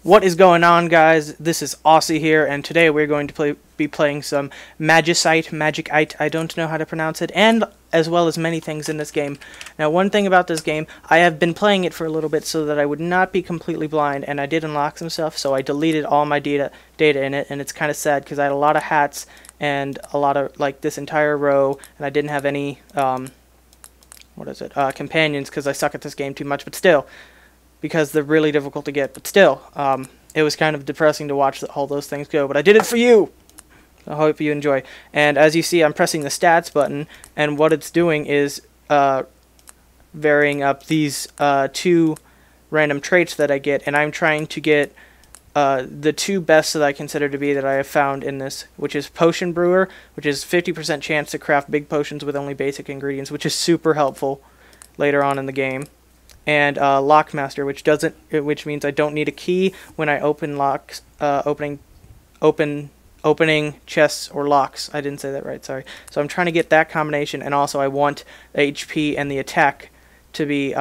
What is going on, guys? This is Aussie here, and today we're going to be playing some Magicite, I don't know how to pronounce it, and as well as many things in this game. Now, one thing about this game, I have been playing it for a little bit so that I would not be completely blind, and I did unlock some stuff, so I deleted all my data in it, and it's kind of sad because I had a lot of hats and a lot of, like, this entire row, and I didn't have any, companions because I suck at this game too much, but still, because they're really difficult to get, but still, it was kind of depressing to watch all those things go, but I did it for you! I hope you enjoy. And as you see, I'm pressing the stats button, and what it's doing is varying up these two random traits that I get, and I'm trying to get the two best that I consider to be that I have found in this, which is Potion Brewer, which is 50% chance to craft big potions with only basic ingredients, which is super helpful later on in the game. And Lockmaster, which means I don't need a key when I open locks, opening chests or locks. I didn't say that right, sorry. So I'm trying to get that combination, and also I want the HP and the attack to be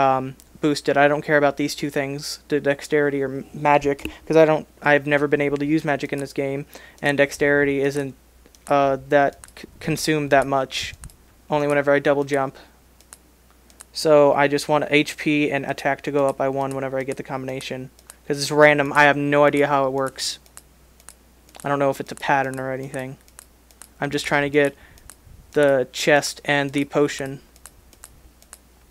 boosted. I don't care about these two things, the dexterity or magic, because I've never been able to use magic in this game, and dexterity isn't consumed that much, only whenever I double jump. So I just want HP and attack to go up by 1 whenever I get the combination. Because it's random. I have no idea how it works. I don't know if it's a pattern or anything. I'm just trying to get the chest and the potion.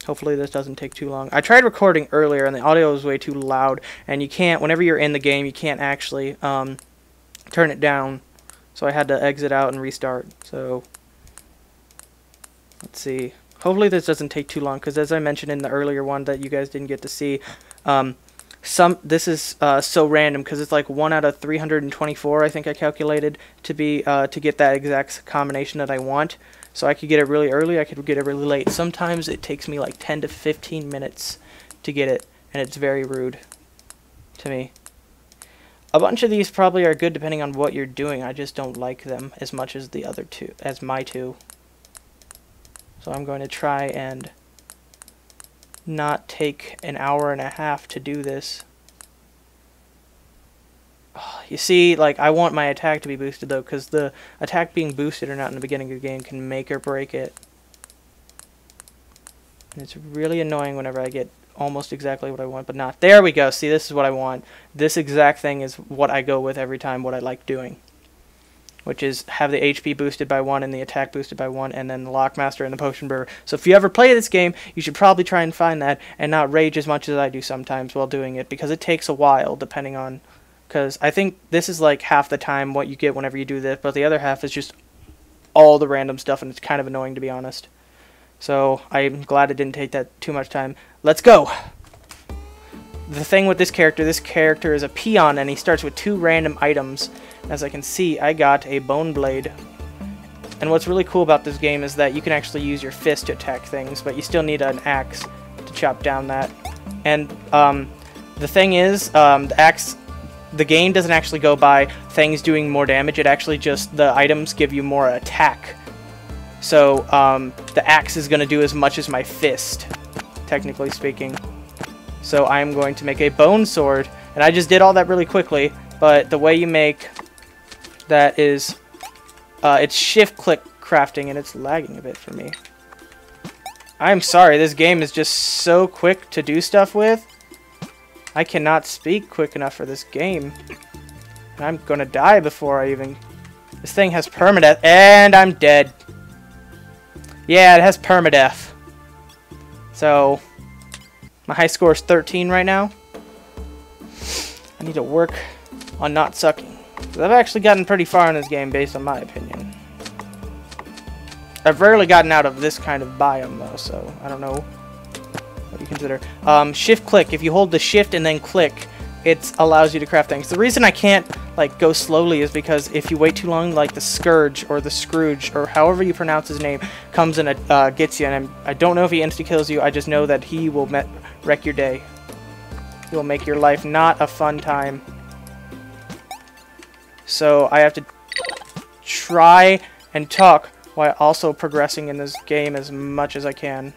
Hopefully this doesn't take too long. I tried recording earlier and the audio was way too loud. And you can't, whenever you're in the game, you can't actually turn it down. So I had to exit out and restart. So let's see. Hopefully this doesn't take too long, because as I mentioned in the earlier one that you guys didn't get to see, this is so random, because it's like 1 out of 324, I think I calculated, to get that exact combination that I want. So I could get it really early, I could get it really late. Sometimes it takes me like 10 to 15 minutes to get it, and it's very rude to me. A bunch of these probably are good depending on what you're doing. I just don't like them as much as the other two, as my two. So I'm going to try and not take an hour and a half to do this. Oh, you see, like, I want my attack to be boosted, though, because the attack being boosted or not in the beginning of the game can make or break it. And it's really annoying whenever I get almost exactly what I want, but not. There we go. See, this is what I want. This exact thing is what I go with every time, what I like doing, which is have the HP boosted by 1 and the attack boosted by 1, and then the Lockmaster and the Potion Brewer. So if you ever play this game, you should probably try and find that and not rage as much as I do sometimes while doing it, because it takes a while depending on, because I think this is like half the time what you get whenever you do this, but the other half is just all the random stuff, and it's kind of annoying, to be honest. So I'm glad it didn't take that too much time. Let's go! The thing with this character is a peon, and he starts with 2 random items. As I can see, I got a bone blade. And what's really cool about this game is that you can actually use your fist to attack things, but you still need an axe to chop down that. And the thing is, the game doesn't actually go by things doing more damage. It actually just, the items give you more attack. So the axe is going to do as much as my fist, technically speaking. So I'm going to make a bone sword, and I just did all that really quickly, but the way you make that is, it's shift-click crafting, and it's lagging a bit for me. I'm sorry, this game is just so quick to do stuff with. I cannot speak quick enough for this game. And I'm gonna die before I even... This thing has permadeath, and I'm dead. Yeah, it has permadeath. So... my high score is 13 right now. I need to work on not sucking. I've actually gotten pretty far in this game based on my opinion. I've rarely gotten out of this kind of biome though, so I don't know what you consider. Shift click. If you hold the shift and then click, it allows you to craft things. The reason I can't like go slowly is because if you wait too long, like the Scourge or the Scrooge or however you pronounce his name comes and gets you, and I don't know if he insta kills you. I just know that he will wreck your day. He will make your life not a fun time. So I have to try and talk while also progressing in this game as much as I can.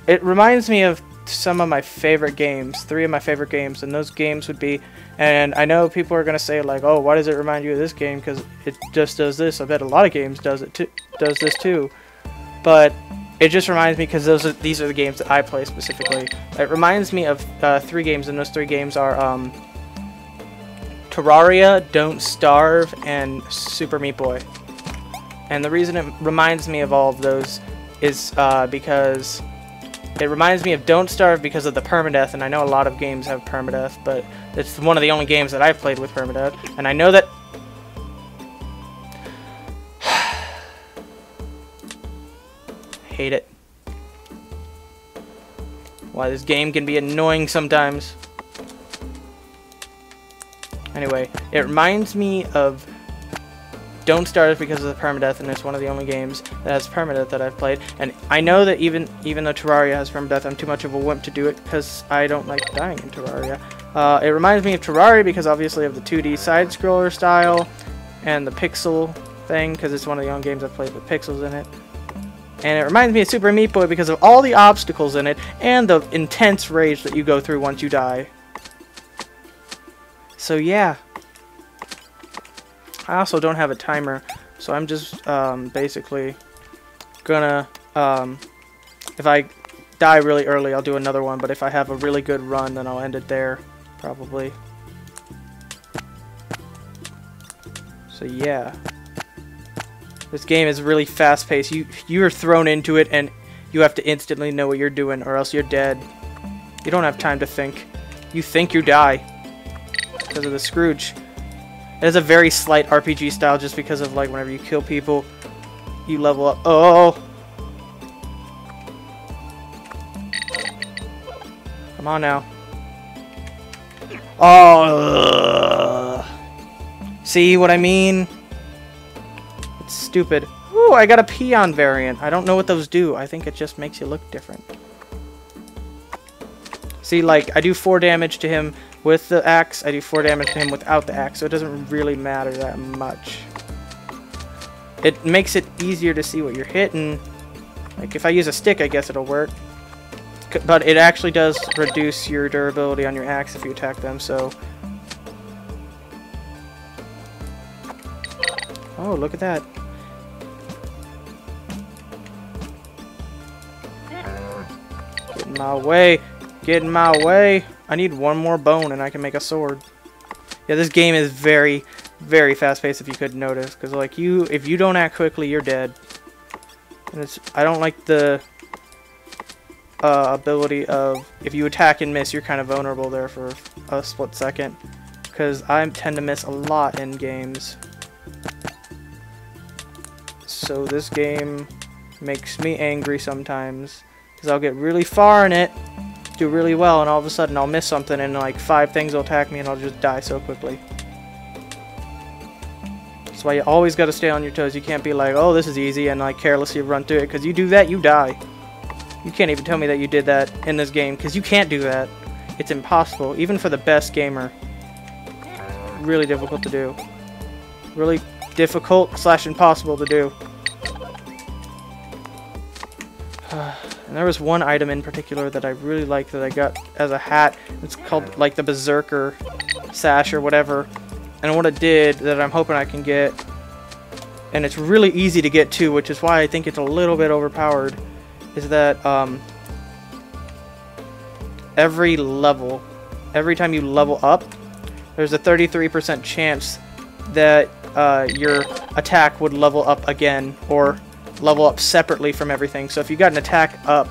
It reminds me of some of my favorite games, 3 of my favorite games, and those games would be, and I know people are gonna say like, oh, why does it remind you of this game? Because it just does this. I bet a lot of games does this too, but it just reminds me because these are the games that I play specifically. It reminds me of 3 games, and those 3 games are Terraria, Don't Starve, and Super Meat Boy. And the reason it reminds me of all of those is because it reminds me of Don't Starve because of the permadeath, and I know a lot of games have permadeath, but it's one of the only games that I've played with permadeath, and I know that... hate it. Why this game can be annoying sometimes. Anyway, it reminds me of Don't Starve because of the permadeath, and it's one of the only games that has permadeath that I've played. And I know that even though Terraria has permadeath, I'm too much of a wimp to do it because I don't like dying in Terraria. It reminds me of Terraria because obviously of the 2D side-scroller style and the pixel thing, because it's one of the only games I've played with pixels in it. And it reminds me of Super Meat Boy because of all the obstacles in it and the intense rage that you go through once you die. So yeah. I also don't have a timer, so I'm just basically gonna, if I die really early, I'll do another one, but if I have a really good run, then I'll end it there, probably. So yeah. This game is really fast-paced. You are thrown into it, and you have to instantly know what you're doing, or else you're dead. You don't have time to think. You think you die because of the Scrooge. It has a very slight RPG style, just because of like whenever you kill people, you level up. Oh, come on now. Oh, see what I mean? Stupid. Ooh, I got a peon variant. I don't know what those do. I think it just makes you look different. See, like, I do 4 damage to him with the axe. I do 4 damage to him without the axe, so it doesn't really matter that much. It makes it easier to see what you're hitting. Like, if I use a stick, I guess it'll work. But it actually does reduce your durability on your axe if you attack them, so... Oh, look at that. Get in my way. Get in my way. I need 1 more bone and I can make a sword. Yeah, this game is very, very fast-paced if you couldn't notice. Because, like, if you don't act quickly, you're dead. And I don't like the ability of, if you attack and miss, you're kind of vulnerable there for a split second. Because I tend to miss a lot in games. So this game makes me angry sometimes, because I'll get really far in it, do really well, and all of a sudden I'll miss something and like 5 things will attack me and I'll just die so quickly. That's why you always got to stay on your toes. You can't be like, oh, this is easy, and like carelessly run through it, because you do that, you die. You can't even tell me that you did that in this game, because you can't do that. It's impossible, even for the best gamer. Really difficult to do. Really difficult / impossible to do. And there was one item in particular that I really liked that I got as a hat. It's called like the Berserker sash or whatever. And what it did that I'm hoping I can get, and it's really easy to get too, which is why I think it's a little bit overpowered, is that every time you level up, there's a 33% chance that your attack would level up again, or level up separately from everything. So if you got an attack up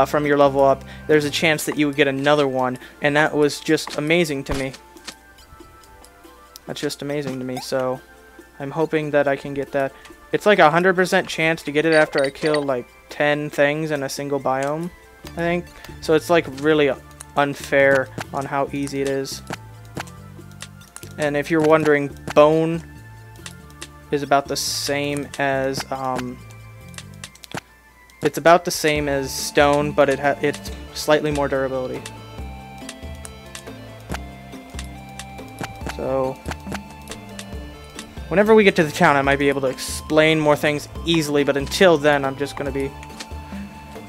from your level up, there's a chance that you would get another one, and that was just amazing to me. That's just amazing to me, so I'm hoping that I can get that. It's like a 100% chance to get it after I kill like 10 things in a single biome, I think. So it's like really unfair on how easy it is. And if you're wondering, bone is about the same as it's about the same as stone, but it's slightly more durability. So whenever we get to the town, I might be able to explain more things easily, but until then, I'm just gonna be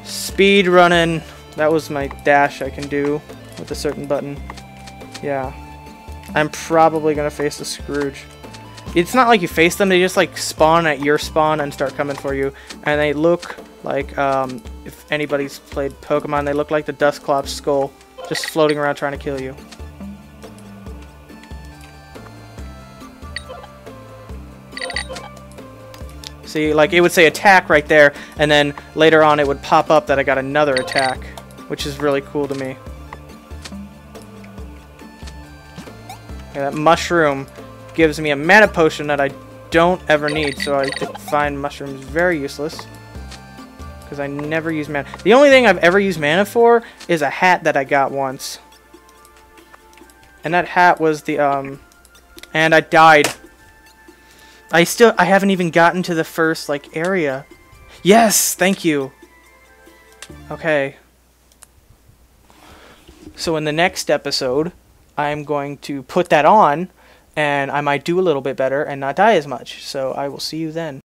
Speed running. That was my dash I can do with a certain button. Yeah. I'm probably gonna face the Scrooge. It's not like you face them, they just like spawn at your spawn and start coming for you. And they look like, if anybody's played Pokemon, they look like the Dusclops skull, just floating around trying to kill you. See, like it would say attack right there, and then later on it would pop up that I got another attack, which is really cool to me. Yeah, that mushroom gives me a mana potion that I don't ever need, so I find mushrooms very useless. Because I never use mana. The only thing I've ever used mana for is a hat that I got once. And that hat was the, and I died. I haven't even gotten to the first, like, area. Yes! Thank you! Okay. So in the next episode, I'm going to put that on, and I might do a little bit better and not die as much. So I will see you then.